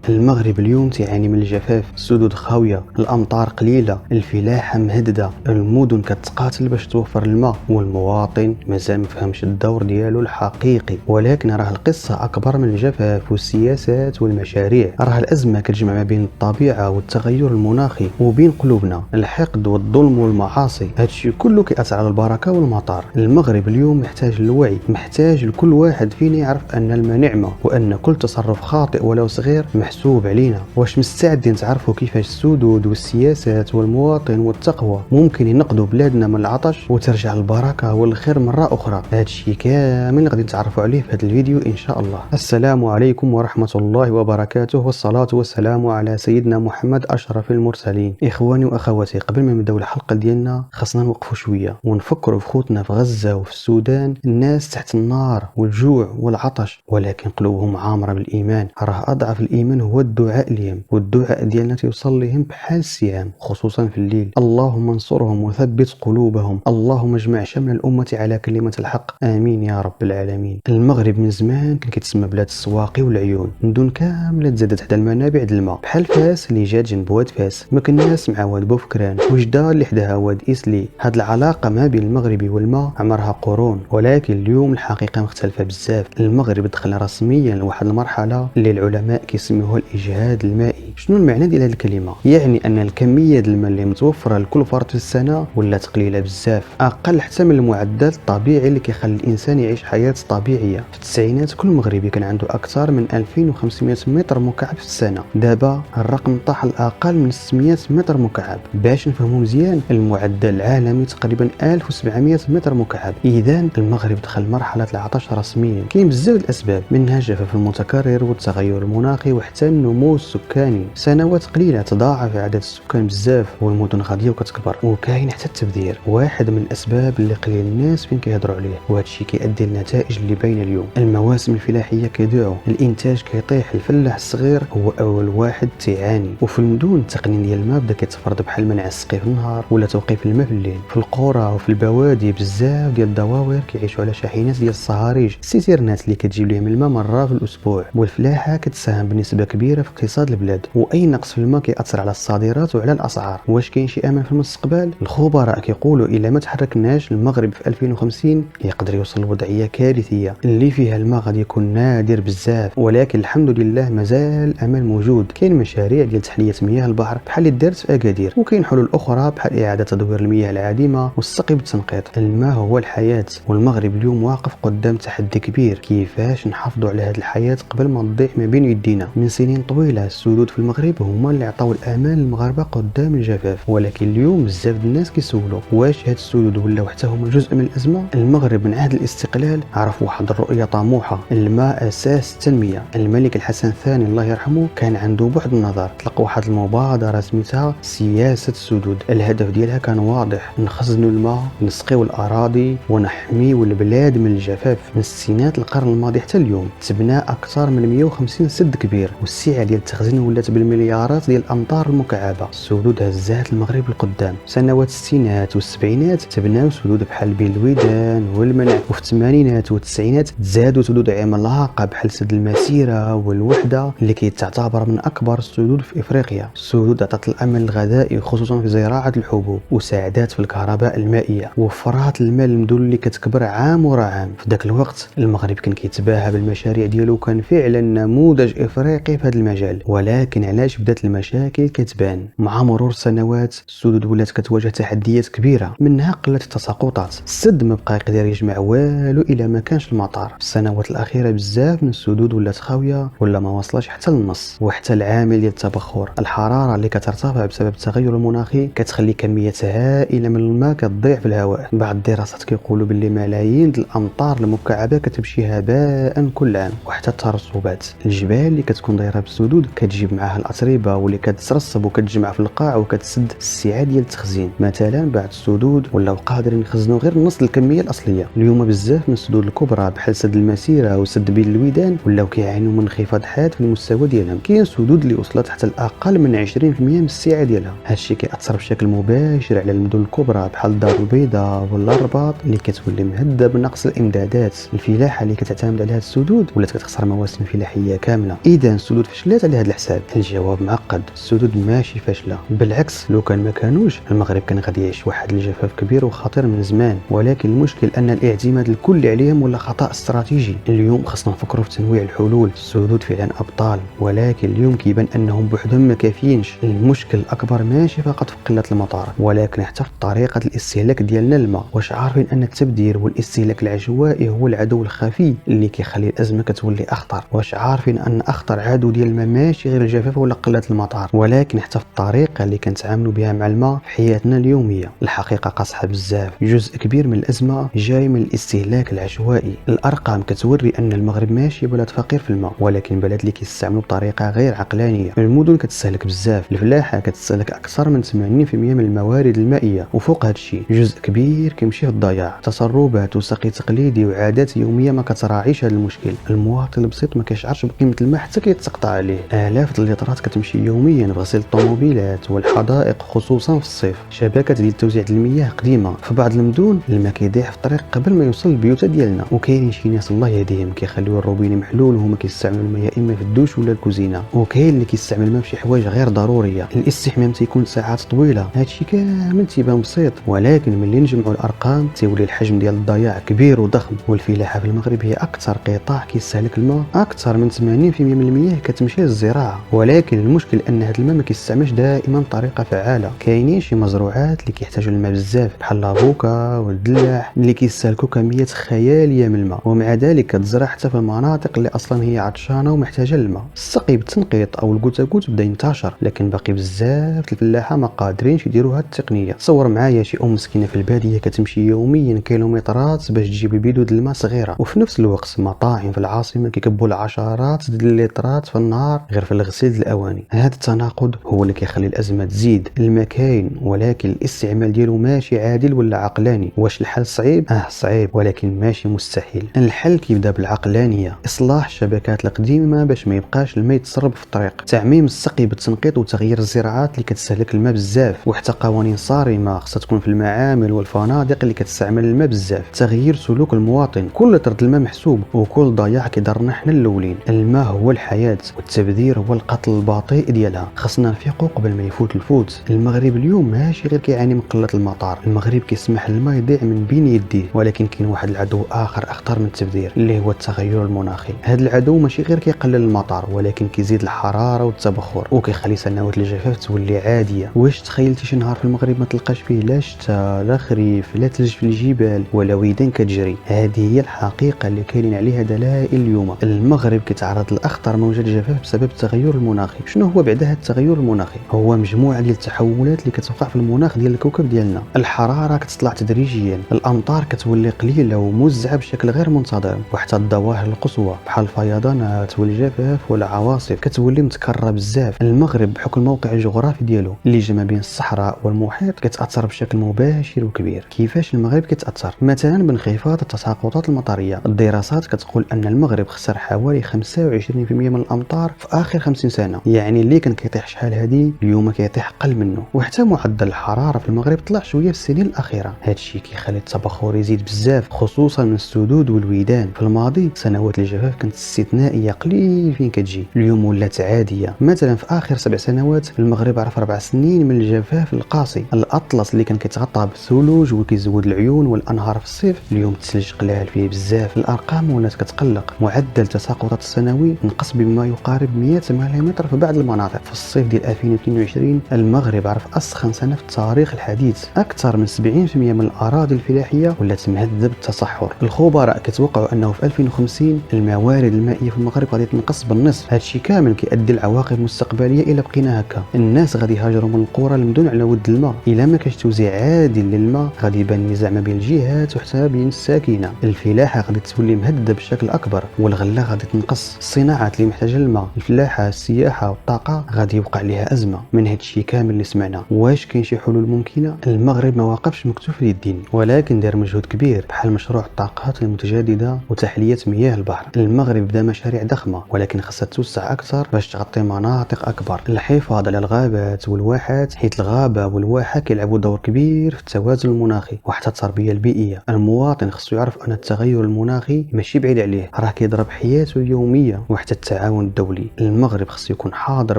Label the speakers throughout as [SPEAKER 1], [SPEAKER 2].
[SPEAKER 1] المغرب اليوم تعاني من الجفاف، السدود خاوية، الأمطار قليلة، الفلاحة مهددة، المدن كتقاتل باش توفر الماء، والمواطن مازال مفهمش الدور ديالو الحقيقي. ولكن راه القصة أكبر من الجفاف والسياسات والمشاريع، راه الأزمة كتجمع ما بين الطبيعة والتغير المناخي وبين قلوبنا الحقد والظلم والمعاصي. هادشي كله كيأثر على البركة والمطار. المغرب اليوم محتاج للوعي، محتاج لكل واحد فينا يعرف أن الماء نعمة، وأن كل تصرف خاطئ ولو صغير محسوب علينا. واش مستعدين تعرفوا كيفاش السدود والسياسات والمواطن والتقوى ممكن ينقذوا بلادنا من العطش وترجع البركة والخير مرة أخرى؟ هادشي كامل غادي نتعرفوا عليه في هذا الفيديو إن شاء الله. السلام عليكم ورحمة الله وبركاته، والصلاة والسلام على سيدنا محمد أشرف المرسلين. إخواني وأخواتي، قبل ما نبداو الحلقة ديالنا خاصنا نوقفوا شوية ونفكروا في خوتنا في غزة وفي السودان، الناس تحت النار والجوع والعطش ولكن قلوبهم عامرة بالإيمان. راه أضعف الإيمان هو الدعاء ليهم، والدعاء ديالنا توصل لهم بحال السهام خصوصا في الليل. اللهم انصرهم وثبت قلوبهم، اللهم اجمع شمل الأمة على كلمة الحق، آمين يا رب العالمين. المغرب من زمان كان كيتسمى بلاد السواقي والعيون، مدن كاملة تزادت حدا المنابع د الماء بحال فاس اللي جات جنب واد فاس، ما كناس مع واد بوفكران، وجدة اللي حداها واد إسلي. هاد العلاقة ما بين المغربي والماء عمرها قرون، ولكن اليوم الحقيقة مختلفة بزاف. المغرب دخل رسميا لواحد المرحلة اللي العلماء كيسميوها الإجهاد المائي. شنو المعنى ديال هاد الكلمة؟ يعني أن الكمية د الماء اللي متوفرة لكل فرد في السنة ولات قليلة بزاف، أقل حتى من المعدل الطبيعي اللي كيخلي الإنسان يعيش حياة طبيعية. في التسعينات كل مغربي كان عنده أكثر من 2500 متر مكعب في السنة، دابا الرقم طاح لأقل من 600 متر مكعب. باش نفهموا مزيان، المعدل العالمي تقريبا 1700 متر مكعب. إذا المغرب دخل مرحلة العطش رسميا. كاين بزاف الأسباب، منها الجفاف المتكرر والتغير المناخي وحتى النمو السكاني. سنوات قليلة تضاعف عدد السكان بزاف والمدن غادية وكتكبر، وكاين حتى التبذير، واحد من الأسباب اللي قليل الناس فين كيهضروا عليه، وهذا الشيء كيؤدي للنتائج اللي باينه اليوم. المواسم الفلاحيه كيضيعوا، الانتاج كيطيح، الفلاح الصغير هو اول واحد تيعاني. وفي المدن التقنين ديال الماء بدا كيتفرض بحال منع السقي في النهار ولا توقيف الماء في الليل. في القرى وفي البوادي بزاف ديال الدواوير كيعيشوا على شاحنات ديال الصهاريج، السيتيرنات اللي كتجيب لهم الماء مره في الاسبوع. والفلاحه كتساهم بنسبه كبيره في اقتصاد البلاد، واي نقص في الماء كيأثر على الصادرات وعلى الاسعار. واش كاين شي امل في المستقبل؟ الخبراء كيقولوا الا ما تحركناش المغرب في 2050 يقدر يوصل لوضعيه كارثيه اللي فيها الماء غادي يكون نادر بزاف. ولكن الحمد لله مازال الامل موجود. كاين مشاريع ديال تحليه مياه البحر بحال اللي دارت في اكادير، وكاين حلول اخرى بحال اعاده تدوير المياه العادمه والسقي بالتنقيط. الماء هو الحياه، والمغرب اليوم واقف قدام تحدي كبير، كيفاش نحافظوا على هذه الحياه قبل ما تضيع ما بين يدينا. من سنين طويله السدود في المغرب هما اللي عطاو الامان للمغاربه قدام الجفاف، ولكن اليوم بزاف الناس كيسولوا واش هاد السدود ولاو حتى هما جزء من الازمه. المغرب من عهد الاستقلال عرف واحد الرؤيه طموحه، الماء اساس التنميه. الملك الحسن الثاني الله يرحمه كان عنده بعد النظر، طلق واحد المبادره سميتها سياسه السدود. الهدف ديالها كان واضح، نخزنوا الماء، نسقيو الاراضي، ونحميو البلاد من الجفاف. من الستينات القرن الماضي حتى اليوم تبنى اكثر من 150 سد كبير، والسعه ديال التخزين ولات بالمليارات ديال الامتار المكعبه. السدود هزات المغرب لقدام. سنوات الستينات والسبعينات تبناو سدود بحال بين الودان والمنع، وفي الثمانينات والتسعينات تزادوا سدود عملاقه بحال سد المسيره والوحده اللي كيتعتبر من اكبر السدود في افريقيا. السدود عطات الامن الغذائي خصوصا في زراعه الحبوب، وساعدات في الكهرباء المائيه، وفرات المال المدن اللي كتكبر عام ورا عام. في ذاك الوقت المغرب كان كيتباهى بالمشاريع ديالو، كان فعلا نموذج افريقي في هذا المجال. ولكن علاش بدات المشاكل كتبان؟ مع مرور السنوات السدود ولات كتواجه تحديات كبيره، منها قله التساقطات. السد ما بقى يقدر يجمع والو الا ما كانش المطار. في السنوات الاخيره بزاف من السدود ولات خاويه ولا ما وصلش حتى للنص. وحتى العامل ديال التبخر، الحراره اللي كترتفع بسبب التغير المناخي كتخلي كميات هائله من الماء كتضيع في الهواء. بعض الدراسات كيقولوا باللي ملايين الامتار المكعبه كتمشي هباء كل عام. وحتى الترسبات، الجبال اللي كتكون دايره بالسدود كتجيب معها معها الاتربه واللي كترسب وكتجمع في القاع وكتسد السعه ديال التخزين. مثلا بعض السدود ولاو قادرين يخزنوا غير نص الكميه الاصليه. اليوم بزاف من السدود الكبرى بحال سد المسيره وسد بين الودان ولاو كيعانيوا من انخفاض حاد في المستوى ديالهم. كاين سدود اللي وصلت حتى لاقل من 20% من السعه ديالها. هادشي كيأثر بشكل مباشر على المدن الكبرى بحال الدار البيضاء ولا الرباط اللي كتولي مهدده بنقص الامدادات. الفلاحه اللي كتعتمد على هاد السدود ولات كتخسر مواسم فلاحيه كامله. اذا السدود فشلات على هذا الحساب؟ الجواب معقد. السدود ماشي فاشله، بالعكس لو كان ما كانوش المغرب كان غادي يعيش واحد الجفاف كبير وخطير من زمان. ولكن المشكل ان الاعتماد الكلي عليهم ولا خطا استراتيجي. اليوم خصنا نفكروا في تنويع الحلول. السدود فعلا ابطال، ولكن اليوم كيبان انهم بوحدهم ما كافيينش. المشكل الاكبر ماشي فقط في قله المطار، ولكن حتى في طريقه الاستهلاك ديالنا الماء. واش عارفين ان التبذير والاستهلاك العشوائي هو العدو الخفي اللي كيخلي الازمه كتولي اخطر؟ واش عارفين ان اخطر عدو ديال الماء ماشي غير الجفاف ولا قله المطار، ولكن حتى في الطريقه اللي كنتعاملوا بها مع الماء في حياتنا اليوميه؟ الحقيقه قاصحه بزاف. جزء كبير من الازمه جاي من الاستهلاك العشوائي. الارقام كتوري ان المغرب ماشي بلد فقير في الماء، ولكن بلد اللي كيستعملوا بطريقه غير عقلانيه. المدن كتستهلك بزاف، الفلاحه كتستهلك اكثر من 80% من الموارد المائيه، وفوق هذا الشيء جزء كبير كيمشي في الضياع. تسربات وسقي تقليدي وعادات يوميه ما كتراعيش هذا المشكل. المواطن البسيط ما كيشعرش بقيمه الماء حتى كيتسقطع عليه. الاف الليطرات كتمشي يوميا في غسيل الطوموبيلات والحدائق خصوصا في الصيف. شبكات ديال توزيع المياه قديمه. في بعض المدن الماء كيضيع في الطريق قبل ما يوصل للبيوت ديالنا. وكاينين شي ناس الله يهديهم كيخليو الروبيني محلول وهما كيستعملوا الماء يا اما في الدوش ولا الكوزينه. وكاين اللي كيستعمل الماء في حوايج غير ضروريه. الاستحمام تيكون ساعات طويله. هادشي كامل تيبان بسيط، ولكن ملي نجمعوا الارقام تيولي الحجم ديال الضياع كبير وضخم. والفلاحه في المغرب هي اكثر قطاع كيستهلك الماء. اكثر من 80% من المياه كتمشي للزراعه، ولكن المشكل ان هذا الماء ما كيستعملش دائما بطريقه فعاله. كاينين شي مزروعات اللي كيحتاجوا الماء بزاف بحال لافوكا والدلاح اللي كيستهلكوا كميات خياليه من الماء، ومع ذلك كتزرع حتى في المناطق اللي اصلا هي عطشانه ومحتاجه الماء. السقي بالتنقيط او الكوتاكوت بدا ينتشر، لكن باقي بزاف الفلاحه ما قادرينش يديروا هذه التقنيه. تصور معايا شي ام مسكينه في الباديه كتمشي يوميا كيلومترات باش تجيب البيدود الماء صغيره، وفي نفس الوقت مطاعم في العاصمه كيكبوا العشرات ديال الليطرات في النهار غير في الغسيل الاواني. هذا التناقض هو اللي كيخلي الازمه تزيد. الماء كاين، ولكن الاستعمال ديالو ماشي عادل ولا عقلاني. واش الحل صعيب؟ صعيب، ولكن ماشي مستحيل. الحل كيبدا بالعقلانيه. اصلاح الشبكات القديمه باش ما يبقاش الماء يتسرب في الطريق، تعميم السقي بالتنقيط وتغيير الزراعات اللي كتستهلك الماء بزاف، وحتى قوانين صارمه خصها تكون في المعامل والفنادق اللي كتستعمل الماء بزاف. تغيير سلوك المواطن، كل طرد الماء محسوب وكل ضياع كيضرنا حنا الاولين. الماء هو الحياه والتبذير هو القتل البطيء ديالها. خصنا نفيقوا قبل ما يفوت الفوت. المغرب اليوم ماشي غير كيعاني من قله المطار، المغرب كيسمح الماء يضيع من بين يديه. ولكن كاين واحد العدو اخر اخطر من التبذير اللي هو التغير المناخي. هذا العدو ماشي غير كيقلل المطار، ولكن كيزيد الحراره والتبخر وكيخلي سنوات الجفاف تولي عاديه. واش تخيلتي شي نهار في المغرب ما تلقاش فيه لا شتاء لا خريف لا ثلج في الجبال ولا ويدان كتجري؟ هذه هي الحقيقه اللي كاينين عليها دلائل اليوم. المغرب كيتعرض لاخطر موجات جفاف بسبب التغير المناخي. شنو هو بعدا هذا التغير المناخي؟ هو مجموعه ديال التحولات اللي كتوقع في المناخ ديال الكوكب ديالنا. الحراره كتطلع تدريجيا، الامطار كتولي قليله وموزعه بشكل غير منتظم، وحتى الظواهر القصوى بحال الفيضانات والجفاف والعواصف كتولي متكرره بزاف. المغرب بحكم الموقع الجغرافي ديالو اللي جمع بين الصحراء والمحيط كتاثر بشكل مباشر وكبير. كيفاش المغرب كتاثر؟ مثلا بانخفاض التساقطات المطريه. الدراسات كتقول ان المغرب خسر حوالي 25% من الامطار في اخر 50 سنه، يعني اللي كان كيطيح شحال هادي اليوم كيطيح اقل منه. وحتى معدل الحراره في المغرب طلع شويه في السنين الاخيره. هادشي كيخلي التبخر يزيد بزاف خصوصا من السدود والويدان. في الماضي سنوات الجفاف كانت استثنائيه قليل فين كتجي، اليوم ولات عاديه. مثلا في اخر 7 سنوات المغرب عرف 4 سنين من الجفاف القاسي. الاطلس اللي كان كيتغطى بالثلوج وكيزود العيون والانهار في الصيف اليوم الثلج قلال فيه بزاف. الارقام ولات كتقلق. معدل التساقطات السنوي نقص بما يقارب 100 ملم في بعض المناطق. في الصيف ديال 2022 المغرب عرف اسخن سنه في التاريخ الحديث. اكثر من 70% من الاراضي الفلاحيه ولات مهدده بالتصحر. الخبراء كيتوقعوا انه في 2050 الموارد المائيه في المغرب غادي تنقص بالنصف. هادشي كامل كيؤدي لعواقب مستقبليه الا بقينا هكا. الناس غادي يهاجروا من القرى للمدن على ود الماء. الا ما كاش توزيع عادل للماء غادي يبان النزاع ما بين الجهات وحتى بين الساكنه. الفلاحه غادي تولي مهدده بشكل اكبر والغله غادي تنقص. الصناعات اللي محتاجه الماء، الفلاحه، السياحه السياحه والطاقه غادي يوقع لها ازمه من هذا الشيء كامل اللي سمعنا. واش كاين شي حلول ممكنه؟ المغرب ما واقفش مكتوف اليدين، ولكن دار مجهود كبير بحال مشروع الطاقات المتجدده وتحليه مياه البحر. المغرب بدا مشاريع ضخمه، ولكن خاصها توسع اكثر باش تغطي مناطق اكبر. الحفاظ على الغابات والواحات، حيث الغابه والواحه كيلعبوا دور كبير في التوازن المناخي وحتى التربيه البيئيه. المواطن خصو يعرف ان التغير المناخي ماشي بعيد عليه، راه كيضرب حياته اليوميه. وحتى التعاون الدولي، المغرب خصو يكون حاضر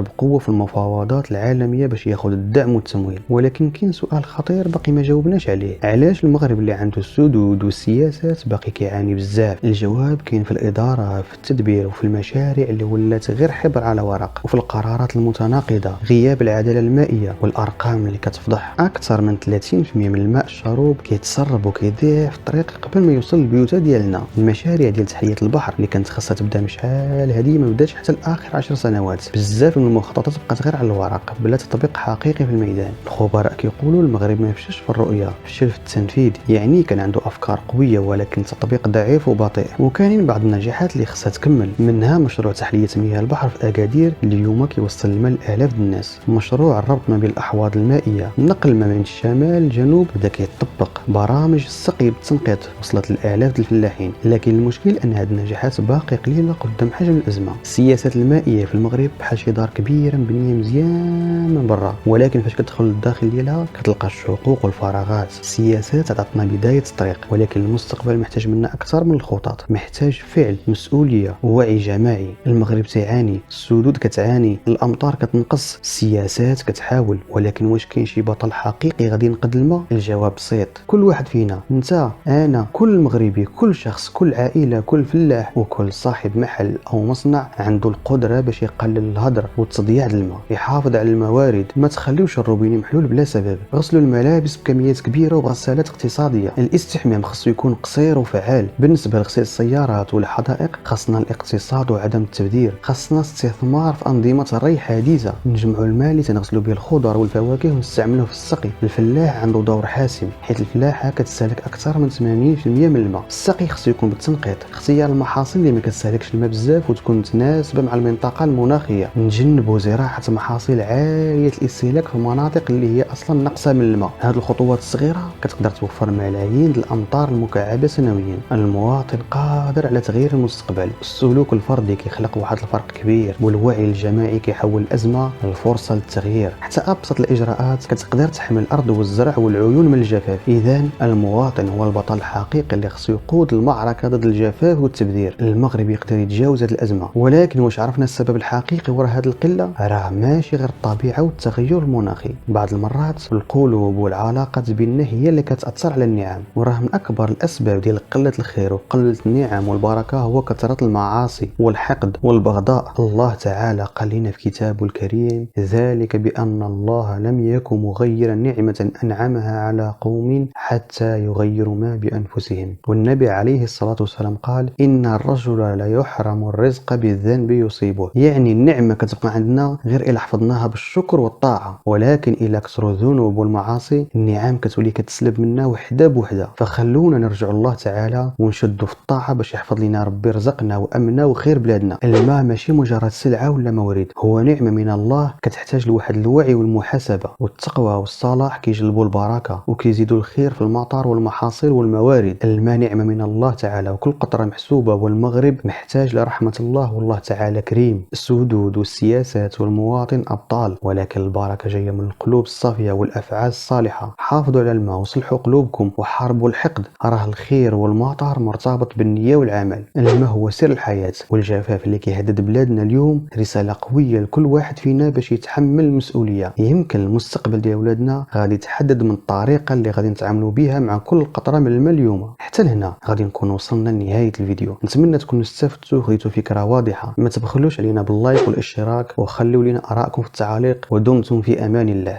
[SPEAKER 1] بقوه في المفاوضات العالميه باش ياخذ الدعم والتمويل. ولكن كاين سؤال خطير باقي ما جاوبناش عليه: علاش المغرب اللي عنده السدود والسياسات باقي كيعاني بزاف؟ الجواب كاين في الاداره، في التدبير، وفي المشاريع اللي ولات غير حبر على ورق، وفي القرارات المتناقضه. غياب العداله المائيه والارقام اللي كتفضح: اكثر من 30% من الماء الشروب كيتسرب وكيضيع في الطريق قبل ما يوصل للبيوت ديالنا. المشاريع ديال تحليه البحر اللي كانت خاصها تبدا من شحال هذه ما بداتش حتى لاخر 10 سنوات. بزاف من المخططات بقات غير على الورق بلا تطبيق حقيقي في الميدان. الخبراء كيقولوا المغرب ما فشلش في الرؤيه، فشل في التنفيذ. يعني كان عنده افكار قويه ولكن تطبيق ضعيف وبطيء. وكاينين بعض النجاحات اللي خاصها تكمل، منها مشروع تحليه مياه البحر في اكادير اللي اليوم كيوصل الماء لالاف الناس. مشروع الربط ما بين الاحواض المائيه، نقل ما بين الشمال للجنوب بدا كيطبق. برامج السقي بالتنقيط وصلت لالاف الفلاحين. لكن المشكل ان هذه النجاحات باقي قليله قدام حجم الازمه. السياسات المائيه في المغرب بحال شي دار كبيره مبنيه مزيان من برا، ولكن فاش كتدخل للداخل ديالها كتلقى الشقوق والفراغات. السياسات عطاتنا بدايه الطريق، ولكن المستقبل محتاج منا اكثر من الخطط. محتاج فعل، مسؤوليه، ووعي جماعي. المغرب تعاني، السدود كتعاني، الامطار كتنقص، السياسات كتحاول، ولكن واش كاين شي بطل حقيقي غادي ينقذ الماء؟ الجواب بسيط: كل واحد فينا، انت، انا، كل مغربي، كل شخص، كل عائله، كل فلاح، وكل صاحب محل او مصنع عنده القدره باش يقلل الهدر والتضييع ديال الماء. يحافظ على الموارد، ما تخليوش الروبيني محلول بلا سبب. غسلوا الملابس بكميات كبيره وبغسالات اقتصاديه. الاستحمام خصو يكون قصير وفعال. بالنسبه لغسيل السيارات والحدائق خاصنا الاقتصاد وعدم التبذير. خاصنا استثمار في انظمه الري حديثه. نجمعوا الماء اللي تنغسلوا به الخضر والفواكه ونستعملوه في السقي. الفلاح عنده دور حاسم، حيث الفلاحه كتستهلك اكثر من 80% من الماء. السقي خصو يكون بالتنقيط. اختيار المحاصيل اللي ما كتستهلكش الماء بزاف وتكون متناسبه مع المنطقه المناخيه. نجنبوا زراعه محاصيل عاليه الاستهلاك في المناطق اللي هي اصلا ناقصه من الماء. هذه الخطوات الصغيره كتقدر توفر ملايين الامتار المكعبه سنويا. المواطن قادر على تغيير المستقبل. السلوك الفردي كيخلق واحد الفرق كبير، والوعي الجماعي كيحول الازمه لفرصه للتغيير. حتى ابسط الاجراءات كتقدر تحمي الارض والزرع والعيون من الجفاف. اذا المواطن هو البطل الحقيقي اللي خصو يقود المعركه ضد الجفاف والتبذير. المغرب يقدر يتجاوز هذه الازمه، ولكن واش عرفنا السبب الحقيقي وراء هذه القله؟ راه ماشي غير الطبيعه والتغير المناخي. بعض المرات القلوب والعلاقات بيننا هي اللي كتاثر على النعم، وراه من اكبر الاسباب ديال قله الخير وقله النعم والبركه هو كثره المعاصي والحقد والبغضاء. الله تعالى قال لنا في كتابه الكريم: ذلك بان الله لم يكن مغيرا نعمه انعمها على قوم حتى يغيروا ما بانفسهم. والنبي عليه الصلاه والسلام قال: ان الرجل لا يحرم الرزق بالذنب يصيبه. يعني النعمه كتبقى عندنا غير الا حفظناها بالشكر والطاعه، ولكن الا كثروا الذنوب والمعاصي النعم كتولي كتسلب منا وحده بوحده. فخلونا نرجعوا الله تعالى ونشدوا في الطاعه باش يحفظ لنا ربي رزقنا وامنا وخير بلادنا. الماء ماشي مجرد سلعه ولا مورد، هو نعمه من الله كتحتاج لواحد الوعي والمحاسبه. والتقوى والصلاح كيجلبوا البركه وكيزيدوا الخير في المطر والمحاصيل والموارد. الماء نعمه من الله تعالى وكل قطره محسوبه، والمغرب محتاج لرحمه الله والله تعالى كريم. السدود والسياسات والمواطن ابطال، ولكن البركه جايه من القلوب الصافيه والافعال الصالحه. حافظوا على الماء وصلحوا قلوبكم وحاربوا الحقد. راه الخير والمطر مرتبط بالنيه والعمل. الماء هو سر الحياه، والجفاف اللي كيهدد بلادنا اليوم رساله قويه لكل واحد فينا باش يتحمل المسؤوليه. يمكن المستقبل ديال ولادنا غادي يتحدد من الطريقه اللي غادي نتعاملوا بها مع كل قطره من الماء اليوم. حتى لهنا غادي نكون وصلنا لنهايه الفيديو. نتمنى تكونوا استفدتوا وخديتوا فكره واضحه. ما تبخلوش علينا باللايك والاشتراك، وخلوا لنا ارائكم في التعاليق، ودمتم في امان الله.